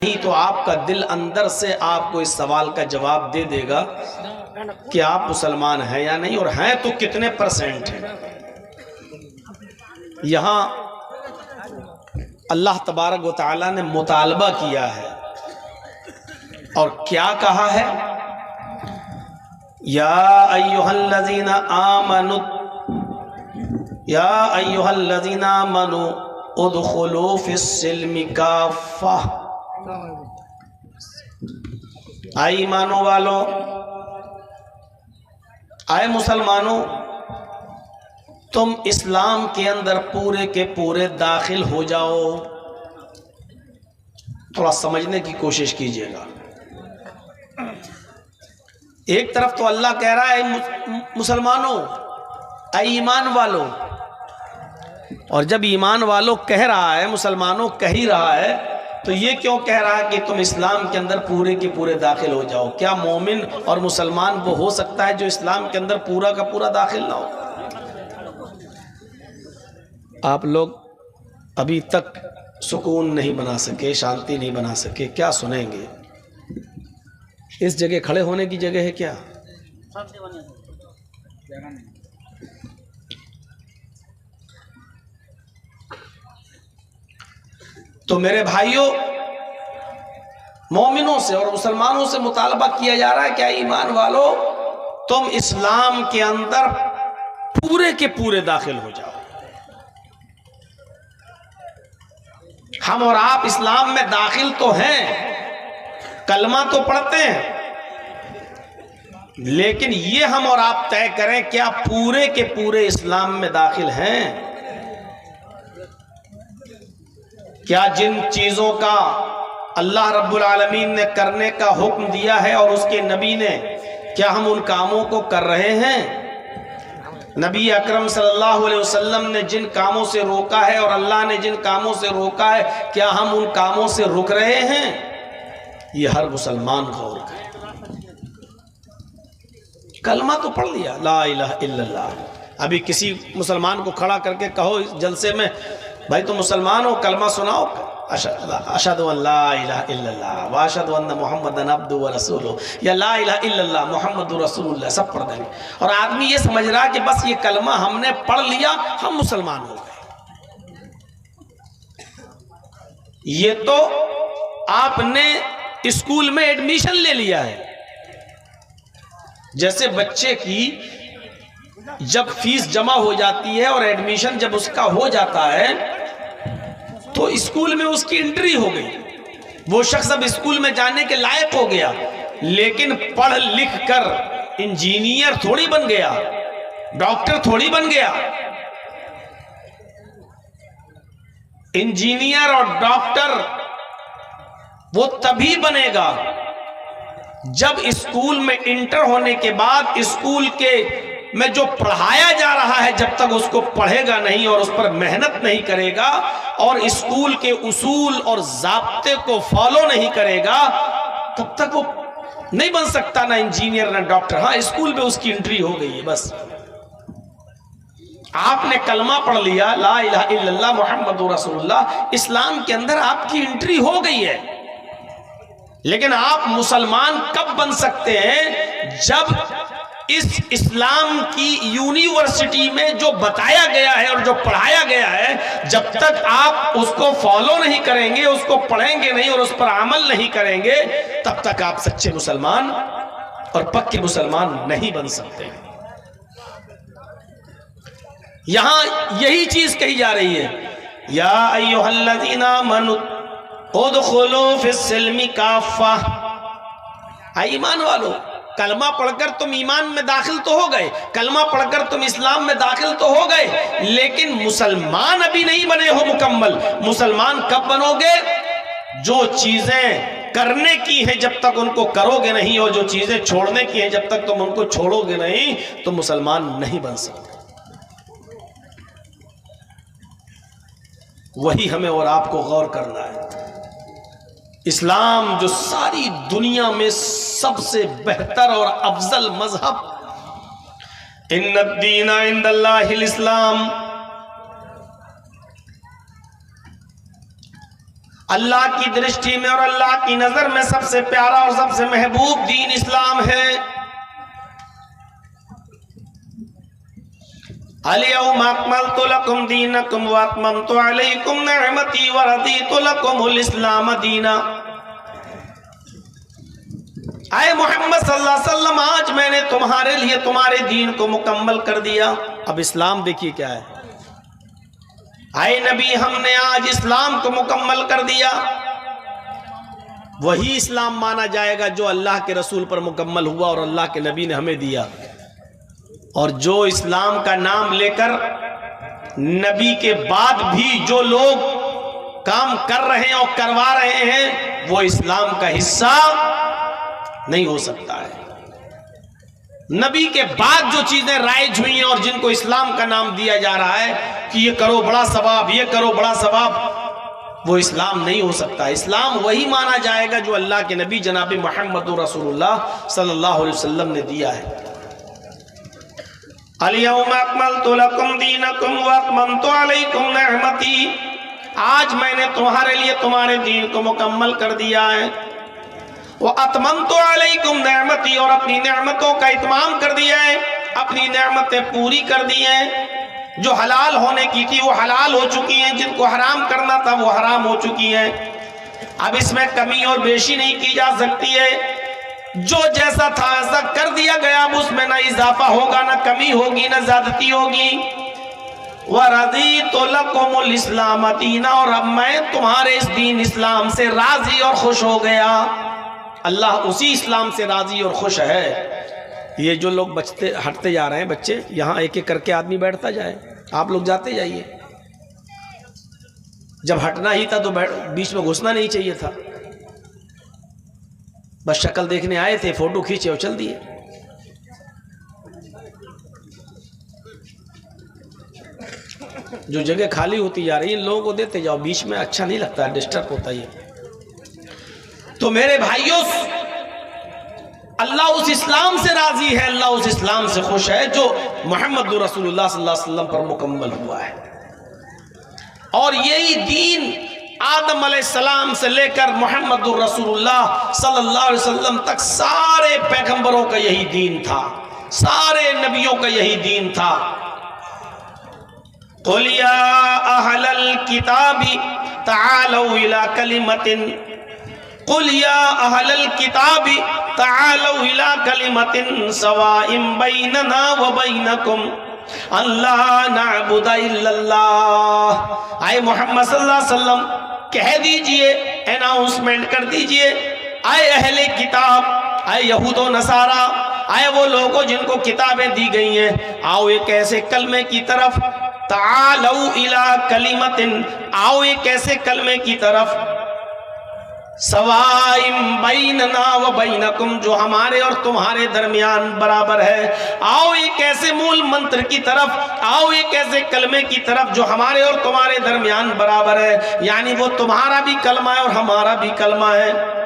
नहीं तो आपका दिल अंदर से आपको इस सवाल का जवाब दे देगा कि आप मुसलमान हैं या नहीं, और हैं तो कितने परसेंट हैं। यहाँ अल्लाह तबारक व तआला ने मुतालबा किया है और क्या कहा है, या अय्युहल्लज़ीना आमनु, या अय्युहल्लज़ीना आमनु उदखुलू फिस्सिल्मि काफ़ा। आए ईमानों वालों, आए मुसलमानों, तुम इस्लाम के अंदर पूरे के पूरे दाखिल हो जाओ। थोड़ा समझने की कोशिश कीजिएगा। एक तरफ तो अल्लाह कह रहा है मुसलमानों, आए ईमान वालों, और जब ईमान वालों कह रहा है, मुसलमानों कह ही रहा है, तो ये क्यों कह रहा है कि तुम इस्लाम के अंदर पूरे के पूरे दाखिल हो जाओ? क्या मोमिन और मुसलमान वो हो सकता है जो इस्लाम के अंदर पूरा का पूरा दाखिल ना हो? आप लोग अभी तक सुकून नहीं बना सके, शांति नहीं बना सके, क्या सुनेंगे? इस जगह खड़े होने की जगह है क्या? तो मेरे भाइयों, मोमिनों से और मुसलमानों से मुतालबा किया जा रहा है, क्या ईमान वालों, तुम इस्लाम के अंदर पूरे के पूरे दाखिल हो जाओ। हम और आप इस्लाम में दाखिल तो हैं, कलमा तो पढ़ते हैं, लेकिन ये हम और आप तय करें क्या पूरे के पूरे इस्लाम में दाखिल हैं? क्या जिन चीजों का अल्लाह रब्बुल आलमीन ने करने का हुक्म दिया है और उसके नबी ने, क्या हम उन कामों को कर रहे हैं? नबी अकरम सल्लल्लाहु अलैहि वसल्लम ने जिन कामों से रोका है और अल्लाह ने जिन कामों से रोका है, क्या हम उन कामों से रुक रहे हैं? ये हर मुसलमान गौर करे। कलमा तो पढ़ लिया, ला इलाहा इल्लल्लाह। अभी किसी मुसलमान को खड़ा करके कहो इस जलसे में, भाई तुम मुसलमान हो, कलमा सुनाओ, अशहदु अल्ला इलाहा इल्लल्लाह व अशहदु अन्ना मुहम्मदन अब्दुहु व रसूलुहु, या ला इलाहा इल्लल्लाह मुहम्मदुर रसूलुल्लाह, सब पढ़ देंगे। और आदमी ये समझ रहा कि बस ये कलमा हमने पढ़ लिया, हम मुसलमान हो गए। ये तो आपने स्कूल में एडमिशन ले लिया है। जैसे बच्चे की जब फीस जमा हो जाती है और एडमिशन जब उसका हो जाता है, तो स्कूल में उसकी एंट्री हो गई, वो शख्स अब स्कूल में जाने के लायक हो गया। लेकिन पढ़ लिख कर इंजीनियर थोड़ी बन गया, डॉक्टर थोड़ी बन गया। इंजीनियर और डॉक्टर वो तभी बनेगा जब स्कूल में इंटर होने के बाद स्कूल के में जो पढ़ाया जा रहा है, जब तक उसको पढ़ेगा नहीं और उस पर मेहनत नहीं करेगा और स्कूल के उसूल और ज़ाब्ते को फॉलो नहीं करेगा, तब तक वो नहीं बन सकता, ना इंजीनियर ना डॉक्टर। हाँ, स्कूल में उसकी एंट्री हो गई है बस। आपने कलमा पढ़ लिया, ला इलाहा इल्लल्लाह मुहम्मदुर रसूलुल्लाह, इस्लाम के अंदर आपकी एंट्री हो गई है। लेकिन आप मुसलमान कब बन सकते हैं? जब इस इस्लाम की यूनिवर्सिटी में जो बताया गया है और जो पढ़ाया गया है, जब तक आप उसको फॉलो नहीं करेंगे, उसको पढ़ेंगे नहीं और उस पर अमल नहीं करेंगे, तब तक आप सच्चे मुसलमान और पक्के मुसलमान नहीं बन सकते। यहां यही चीज कही जा रही है, या अय्युहल्लज़ीना आमनु उदखुलू फिस्सिल्मि काफ़ा। ईमान वालों, कलमा पढ़कर तुम ईमान में दाखिल तो हो गए, कलमा पढ़कर तुम इस्लाम में दाखिल तो हो गए, लेकिन मुसलमान अभी नहीं बने हो मुकम्मल। मुसलमान कब बनोगे? जो चीजें करने की हैं जब तक उनको करोगे नहीं, और जो चीजें छोड़ने की हैं जब तक तुम उनको छोड़ोगे नहीं, तो मुसलमान नहीं बन सकते। वही हमें और आपको गौर करना है। इस्लाम जो सारी दुनिया में सबसे बेहतर और अफजल मजहब, इन्नद्दीना इंदल्लाहिल इस्लाम, अल्लाह की दृष्टि में और अल्लाह की नजर में सबसे प्यारा और सबसे महबूब दीन इस्लाम है। अल-यौम अकमलतु लकुम दीनकुम व अतममतु अलैकुम निअमती व रदीतु लकुमुल इस्लाम दीना। आए मोहम्मद सल्लल्लाहु अलैहि वसल्लम, आज मैंने तुम्हारे लिए तुम्हारे दीन को मुकम्मल कर दिया। अब इस्लाम देखिए क्या है। आए नबी, हमने आज इस्लाम को मुकम्मल कर दिया। वही इस्लाम माना जाएगा जो अल्लाह के रसूल पर मुकम्मल हुआ और अल्लाह के नबी ने हमें दिया। और जो इस्लाम का नाम लेकर नबी के बाद भी जो लोग काम कर रहे हैं और करवा रहे हैं, वो इस्लाम का हिस्सा नहीं हो सकता है। नबी के बाद जो चीजें राइज हुई हैं और जिनको इस्लाम का नाम दिया जा रहा है कि ये करो बड़ा सवाब, ये करो बड़ा सवाब, वो इस्लाम नहीं हो सकता। इस्लाम वही माना जाएगा जो अल्लाह के नबी जनाब मुहम्मद रसूलुल्लाह सल्लल्लाहु अलैहि वसल्लम ने दिया है। अल-यौम अकमलतु लकुम दीनकुम व अतममतु अलैकुम निअमती, आज मैंने तुम्हारे लिए तुम्हारे दीन को मुकम्मल कर दिया है। वो अतममतु अलैकुम नेमती, और अपनी नेमतों का इत्माम कर दिया है, अपनी नेमतें पूरी कर दी हैं। जो हलाल होने की थी वो हलाल हो चुकी हैं, जिनको हराम करना था वो हराम हो चुकी हैं। अब इसमें कमी और बेशी नहीं की जा सकती है। जो जैसा था ऐसा कर दिया गया, अब उसमें ना इजाफा होगा, ना कमी होगी, ना ज्यादती होगी। वरदीतु लकुमुल इस्लाम दीना, और अब मैं तुम्हारे इस दीन इस्लाम से राजी और खुश हो गया। अल्लाह उसी इस्लाम से राजी और खुश है। ये जो लोग बचते हटते जा रहे हैं बच्चे, यहाँ एक एक करके आदमी बैठता जाए, आप लोग जाते जाइए। जब हटना ही था तो बीच में घुसना नहीं चाहिए था। बस शक्ल देखने आए थे, फोटो खींचे और चल दिए। जो जगह खाली होती जा रही है लोगों को देते जाओ, बीच में अच्छा नहीं लगता, डिस्टर्ब होता है। तो मेरे भाइयों, अल्लाह उस इस्लाम से राजी है, अल्लाह उस इस्लाम से खुश है जो मोहम्मद रसूलुल्लाह सल्लल्लाहु अलैहि वसल्लम पर मुकम्मल हुआ है। और यही दीन आदम अलैहिस्सलाम से लेकर मोहम्मद रसूलुल्लाह सल्लल्लाहु अलैहि वसल्लम तक सारे पैगंबरों का यही दीन था, सारे नबियों का यही दीन था। कुल या अहलल किताबी तालौ इला कलिमतिन, कुल या अहलल किताबी तालौ इला कलिमतिन सवाइम बैनना व बैनकुम अल्लाह नअबुदा इल्लल्लाह। आए मोहम्मद सल्लल्लाहु अलैहि वसल्लम, कह दीजिए, अनाउंसमेंट कर दीजिए, आए अहले किताब, आए यहूद व नसारा, आए वो लोगों जिनको किताबें दी गई हैं, आओ एक ऐसे कलमे की तरफ, तालौ इला कलिमतिन, आओ एक ऐसे कलमे की तरफ, सवाइम बैनना व बैनकुम, जो हमारे और तुम्हारे दरमियान बराबर है। आओ एक ऐसे मूल मंत्र की तरफ, आओ एक ऐसे कलमे की तरफ जो हमारे और तुम्हारे दरमियान बराबर है। यानी वो तुम्हारा भी कलमा है और हमारा भी कलमा है।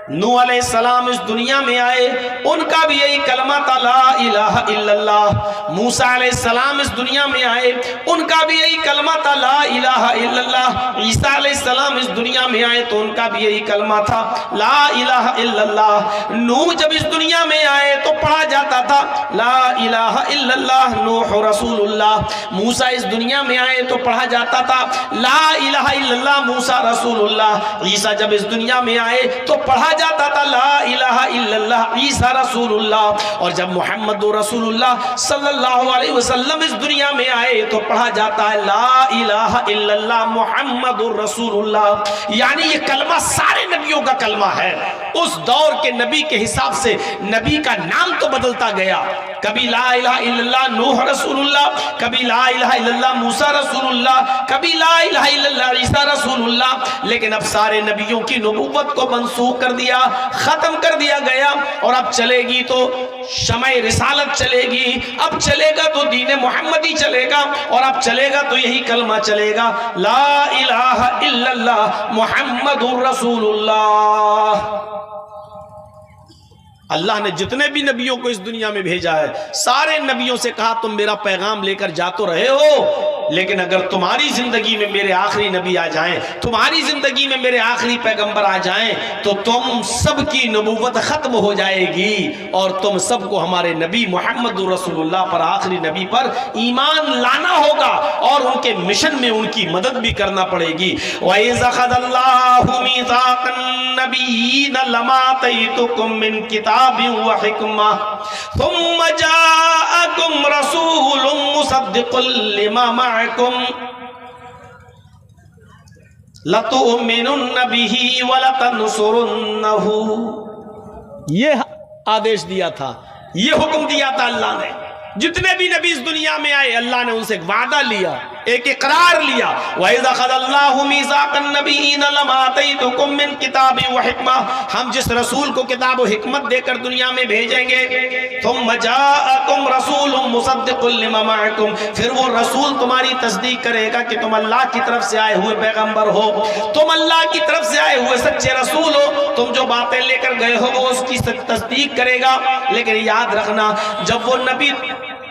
नूह अलैहिस्सलाम इस दुनिया में आए, उनका भी यही कलमा था, ला इलाहा इल्लल्लाह। मूसा अलैहिस्सलाम इस दुनिया में आए, उनका भी यही कलमा था, ला इलाहा इल्लल्लाह। ईसा अलैहिस्सलाम इस दुनिया में आए तो उनका भी यही कलमा था, ला इलाहा इल्लल्लाह। नूह जब इस दुनिया में आए तो पढ़ा जाता था, ला इलाहा इल्लल्लाह नूह रसूलुल्लाह। मूसा इस दुनिया में आए तो पढ़ा जाता था, ला इलाहा इल्लल्लाह मूसा रसूलुल्लाह। ईसा जब इस दुनिया में आए तो पढ़ा जाता था, ला इलाहा इल्लल्लाह ईसा रसूलुल्लाह। और जब मोहम्मद रसूलुल्लाह सल्लल्लाहु अलैहि वसल्लम इस दुनिया में आए तो पढ़ा जाता है, ला इलाहा इल्लल्लाह मुहम्मदुर रसूलुल्लाह। यानी ये कलमा सारे नबियों का कलमा है। उस दौर के नबी के हिसाब से नबी का नाम तो बदलता गया, कभी ला इलाहा इल्लल्लाह नूह रसूलुल्लाह, कभी ला इलाहा इल्लल्लाह मूसा रसूलुल्लाह, कभी ला इलाहा इल्लल्लाह ईसा रसूलुल्लाह। लेकिन अब सारे नबियों की नबूवत को मनसूख कर दिया, खत्म कर दिया गया। और अब चलेगी तो शमए रिसालत चलेगी, अब चलेगा तो दीन मोहम्मदी चलेगा, और अब चलेगा तो यही कलमा चलेगा, ला इलाहा इल्लल्लाह मुहम्मदुर रसूलुल्लाह। अल्लाह ने जितने भी नबियों को इस दुनिया में भेजा है, सारे नबियों से कहा तुम मेरा पैगाम लेकर जा तो रहे हो, लेकिन अगर तुम्हारी जिंदगी में मेरे आखिरी नबी आ जाएं, तुम्हारी जिंदगी में मेरे आखिरी पैगंबर आ जाएं, तो तुम सबकी नबूवत खत्म हो जाएगी और तुम सबको हमारे नबी मोहम्मद रसूलुल्लाह पर, आखिरी नबी पर ईमान लाना होगा और उनके मिशन में उनकी मदद भी करना पड़ेगी। वइज़अख़ज़ल्लाहु मीसाक़न नबिय्यीन लमा आतैतुकुम मिन किताबिन व हिकमा सुम्मा जाअकुम रसूलुम मुसद्दिक़ुल लिमा मअकुम लतुमिनुन्न बिही व लतंसुरुन्नहु। ये आदेश दिया था, ये हुक्म दिया था अल्लाह ने। जितने भी नबी इस दुनिया में आए, अल्लाह ने उनसे एक वादा लिया, एक इकरार लिया। वइज़अख़ज़ल्लाहु मीसाक़न नबिय्यीन लमा आतैतुकुम मिन किताबिन व हिकमा, हम जिस रसूल को किताब व हिकमत देकर दुनिया में भेजेंगे, सुम्मा जाअकुम रसूलुम मुसद्दिक़ुल लिमा मअकुम, फिर वो रसूल तुम्हारी तस्दीक करेगा कि तुम अल्लाह की तरफ से आए हुए पैगंबर हो, तुम अल्लाह की तरफ से आए हुए सच्चे रसूल हो, तुम जो बातें लेकर गए हो वो उसकी तस्दीक करेगा। लेकिन याद रखना, जब वो नबी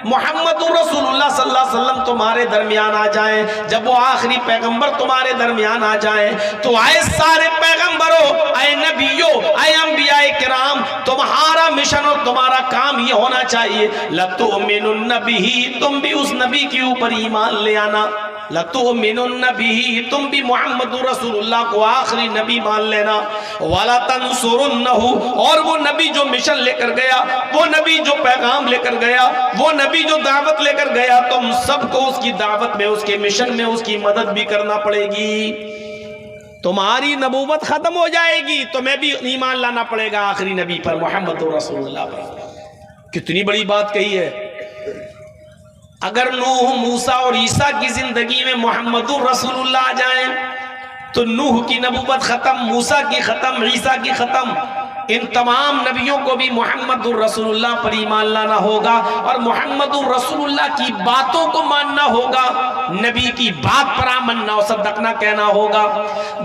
मोहम्मद रसूलुल्लाह सल्लल्लाहु अलैहि वसल्लम तुम्हारे दरमियान आ जाएं, जब वो आखिरी पैगंबर तुम्हारे दरमियान आ जाएं, तो आए सारे पैगंबरों, आए नबियों, आए अंबियाए किराम, तुम्हारा मिशन और तुम्हारा काम ये होना चाहिए, लतुमिनुन्न बिही, तुम भी उस नबी के ऊपर ईमान ले आना, लतुमिनुन्न बिही, तुम भी मोहम्मद रसूलुल्लाह को आखिरी नबी मान लेना, वला तंसुरुन्नहु, और वो नबी जो मिशन लेकर गया, वो नबी जो पैगाम लेकर गया, वो नबी जो दावत लेकर गया, तुम सबको उसकी दावत में, उसके मिशन में उसकी मदद भी करना पड़ेगी। तुम्हारी नबूवत खत्म हो जाएगी, तुम्हें भी ईमान लाना पड़ेगा आखिरी नबी पर, मोहम्मद रसूलुल्लाह पर। कितनी बड़ी बात कही है। अगर नूह, मूसा और ईसा की जिंदगी में मोहम्मद रसूलुल्लाह आ जाए तो नूह की नबूवत खत्म, मूसा की खत्म, ईसा की खत्म। इन तमाम नबियों को भी मोहम्मद रसूलुल्लाह पर ईमान लाना होगा और मोहम्मद रसूलुल्लाह की बातों को मानना होगा, नबी की बात पर आमन्ना और सद्दकना कहना होगा।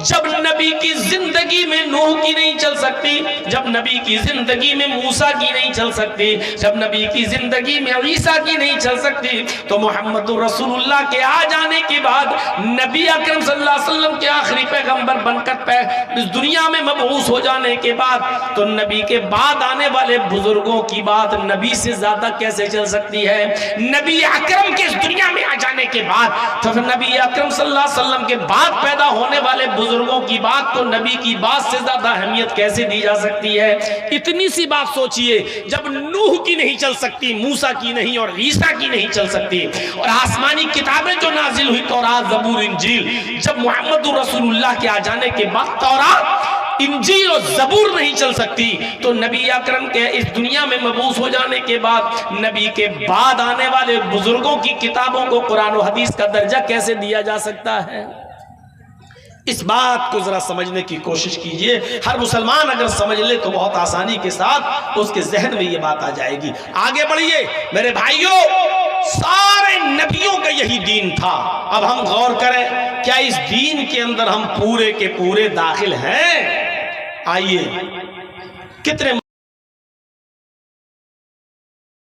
जब नबी की जिंदगी में नूह की नहीं चल सकती, जब नबी की जिंदगी में मूसा की नहीं चल सकती, जब नबी की जिंदगी में ईसा की नहीं चल सकती, तो मोहम्मद रसूलुल्लाह के आ जाने के बाद, नबी अकरम सल्लल्लाहु अलैहि वसल्लम के आखिरी पैगंबर बनकर इस दुनिया में मबऊस हो जाने के बाद, तो नबी के बाद आने वाले बुजुर्गों की बात नबी से ज्यादा कैसे चल सकती है। नबी अकरम के इस दुनिया में आ जाने के बाद, तो फिर नबी अकरम सल्लल्लाहु अलैहि वसल्लम के बाद पैदा होने वाले बुजुर्गों की बात को नबी की बात से ज्यादा अहमियत कैसे दी जा सकती है। इतनी सी बात सोचिए, जब नूह की नहीं चल सकती, मूसा की नहीं और ईसा की नहीं चल सकती, और आसमानी किताबें जो नाजिल हुई, तौरात, ज़बूर, इंजील, जब मोहम्मद रसूलुल्लाह के आ जाने के बाद तौरात, इंजील और ज़बूर नहीं चल सकती, तो नबी अकरम के इस दुनिया में मबूस हो जाने के बाद, नबी के बाद आने वाले बुजुर्गों की किताबों को कुरान और हदीस का दर्जा कैसे दिया जा सकता है। इस बात को जरा समझने की कोशिश कीजिए। हर मुसलमान अगर समझ ले तो बहुत आसानी के साथ उसके जहन में ये बात आ जाएगी। आगे बढ़िए मेरे भाइयों, सारे नबियों का यही दीन था। अब हम गौर करें, क्या इस दीन के अंदर हम पूरे के पूरे दाखिल हैं? आइए, कितने